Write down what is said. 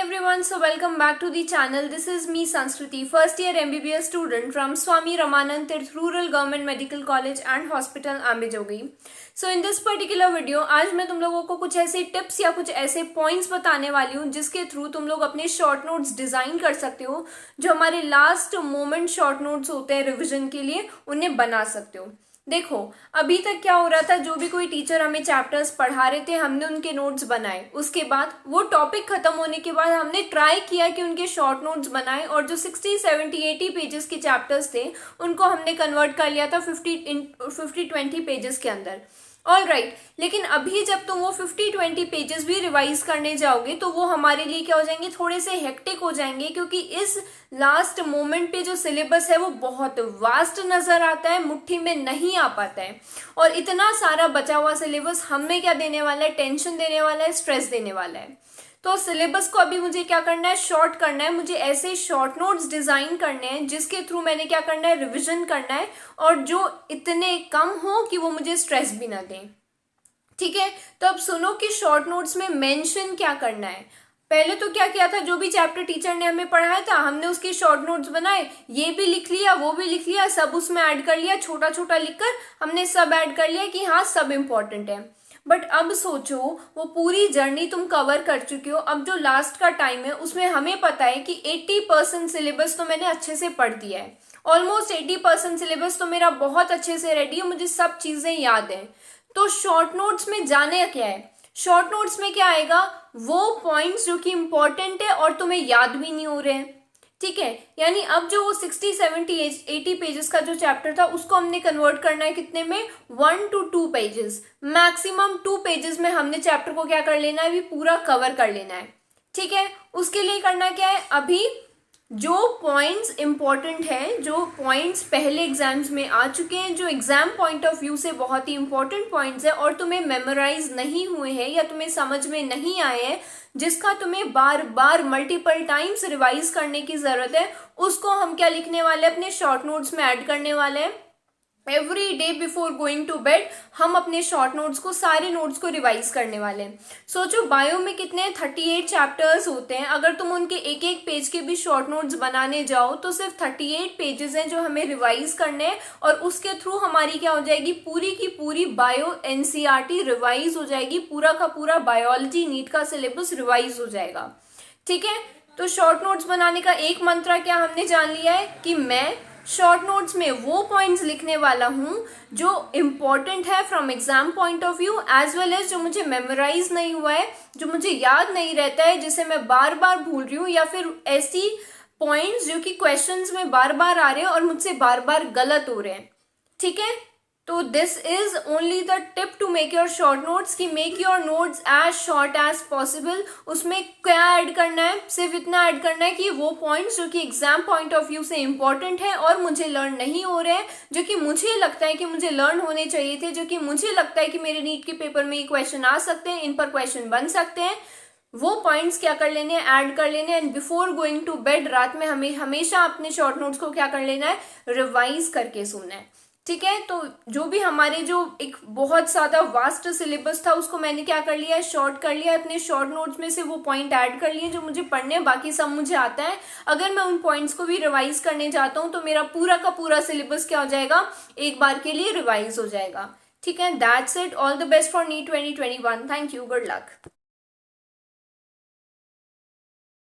everyone, so welcome back to the channel. This is me Sanskriti, first year MBBS student from Swami Ramanand Tirth Rural Government Medical College and Hospital Ambejogi. So in this particular video आज मैं तुम लोगों को कुछ ऐसे tips या कुछ ऐसे पॉइंट्स बताने वाली हूँ जिसके थ्रू तुम लोग अपने शॉर्ट नोट्स डिजाइन कर सकते हो, जो हमारे लास्ट मोमेंट शॉर्ट नोट्स होते हैं रिविजन के लिए, उन्हें बना सकते हो। देखो अभी तक क्या हो रहा था, जो भी कोई टीचर हमें चैप्टर्स पढ़ा रहे थे हमने उनके नोट्स बनाए, उसके बाद वो टॉपिक खत्म होने के बाद हमने ट्राई किया कि उनके शॉर्ट नोट्स बनाए और जो 60, 70, 80 पेजेस के चैप्टर्स थे उनको हमने कन्वर्ट कर लिया था 50-20 पेजेस के अंदर। ऑल राइट, लेकिन अभी जब तुम वो 50-20 पेजेस भी रिवाइज करने जाओगे तो वो हमारे लिए क्या हो जाएंगे, थोड़े से हेक्टिक हो जाएंगे, क्योंकि इस लास्ट मोमेंट पे जो सिलेबस है वो बहुत वास्ट नजर आता है, मुट्ठी में नहीं आ पाता है। और इतना सारा बचा हुआ सिलेबस हमें क्या देने वाला है, टेंशन देने वाला है, स्ट्रेस देने वाला है। तो सिलेबस को अभी मुझे क्या करना है, शॉर्ट करना है। मुझे ऐसे शॉर्ट नोट्स डिजाइन करने हैं जिसके थ्रू मैंने क्या करना है, रिवीजन करना है, और जो इतने कम हो कि वो मुझे स्ट्रेस भी ना दें। ठीक है, तो अब सुनो कि शॉर्ट नोट्स में मेंशन क्या करना है। पहले तो क्या किया था, जो भी चैप्टर टीचर ने हमें पढ़ाया था हमने उसके शॉर्ट नोट्स बनाए, ये भी लिख लिया वो भी लिख लिया, सब उसमें ऐड कर लिया, छोटा छोटा लिखकर हमने सब ऐड कर लिया कि हाँ सब इम्पोर्टेंट है। बट अब सोचो वो पूरी जर्नी तुम कवर कर चुके हो, अब जो लास्ट का टाइम है उसमें हमें पता है कि 80% सिलेबस तो मैंने अच्छे से पढ़ दिया है। ऑलमोस्ट 80% सिलेबस तो मेरा बहुत अच्छे से रेडी है, मुझे सब चीजें याद है। तो शॉर्ट नोट्स में जाने क्या है, शॉर्ट नोट्स में क्या आएगा, वो पॉइंट्स जो कि इंपॉर्टेंट है और तुम्हें याद भी नहीं हो रहे हैं। ठीक है, यानी अब जो वो 60, 70, 80 पेजेस का जो चैप्टर था उसको हमने कन्वर्ट करना है कितने में, 1 to 2 पेजेस, मैक्सिमम 2 पेजेस में हमने चैप्टर को क्या कर लेना है, अभी पूरा कवर कर लेना है। ठीक है, उसके लिए करना क्या है, अभी जो पॉइंट्स इंपॉर्टेंट है, जो पॉइंट्स पहले एग्जाम्स में आ चुके हैं, जो एग्जाम पॉइंट ऑफ व्यू से बहुत ही इंपॉर्टेंट पॉइंट्स है और तुम्हें मेमोराइज नहीं हुए हैं या तुम्हें समझ में नहीं आए हैं, जिसका तुम्हें बार बार मल्टीपल टाइम्स रिवाइज करने की जरूरत है, उसको हम क्या लिखने वाले, अपने शॉर्ट नोट्स में ऐड करने वाले हैं। Every day before going to bed हम अपने शॉर्ट नोट्स को, सारे नोट्स को रिवाइज करने वाले हैं। सोचो बायो में कितने 38 चैप्टर्स होते हैं, अगर तुम उनके एक एक पेज के भी शॉर्ट नोट्स बनाने जाओ तो सिर्फ 38 पेजेस हैं जो हमें रिवाइज करने हैं, और उसके थ्रू हमारी क्या हो जाएगी, पूरी की पूरी बायो एनसीईआरटी रिवाइज हो जाएगी, पूरा का पूरा बायोलॉजी नीट का सिलेबस रिवाइज हो जाएगा। ठीक है, तो शॉर्ट नोट्स बनाने का एक मंत्र क्या हमने जान लिया है कि मैं शॉर्ट नोट्स में वो पॉइंट्स लिखने वाला हूँ जो इम्पॉर्टेंट है from exam point of view, as well as जो मुझे मेमोराइज नहीं हुआ है, जो मुझे याद नहीं रहता है, जिसे मैं बार बार भूल रही हूँ, या फिर ऐसी पॉइंट्स जो कि क्वेश्चंस में बार बार आ रहे हैं और मुझसे बार बार गलत हो रहे हैं। ठीक है, तो this is only the tip to make your short notes, कि make your notes as short as possible. उसमें क्या ऐड करना है, सिर्फ इतना ऐड करना है कि वो पॉइंट्स जो कि एग्जाम पॉइंट ऑफ व्यू से इंपॉर्टेंट है और मुझे लर्न नहीं हो रहे हैं, जो कि मुझे लगता है कि मुझे लर्न होने चाहिए थे, जो कि मुझे लगता है कि मेरे नीट के पेपर में ये क्वेश्चन आ सकते हैं, इन पर क्वेश्चन बन सकते हैं, वो पॉइंट्स क्या कर लेने हैं, ऐड कर लेने हैं। And before going to bed रात में हमें हमेशा अपने शॉर्ट नोट्स को क्या कर लेना है, रिवाइज करके सुनना है। ठीक है, तो जो भी हमारे जो एक बहुत ज्यादा वास्ट सिलेबस था उसको मैंने क्या कर लिया है, शॉर्ट कर लिया है, अपने शॉर्ट नोट्स में से वो पॉइंट ऐड कर लिए जो मुझे पढ़ने हैं, बाकी सब मुझे आता है। अगर मैं उन पॉइंट्स को भी रिवाइज करने जाता हूँ तो मेरा पूरा का पूरा सिलेबस क्या हो जाएगा, एक बार के लिए रिवाइज हो जाएगा। ठीक है, that's it, all the best for NEET 2021, thank you, good luck.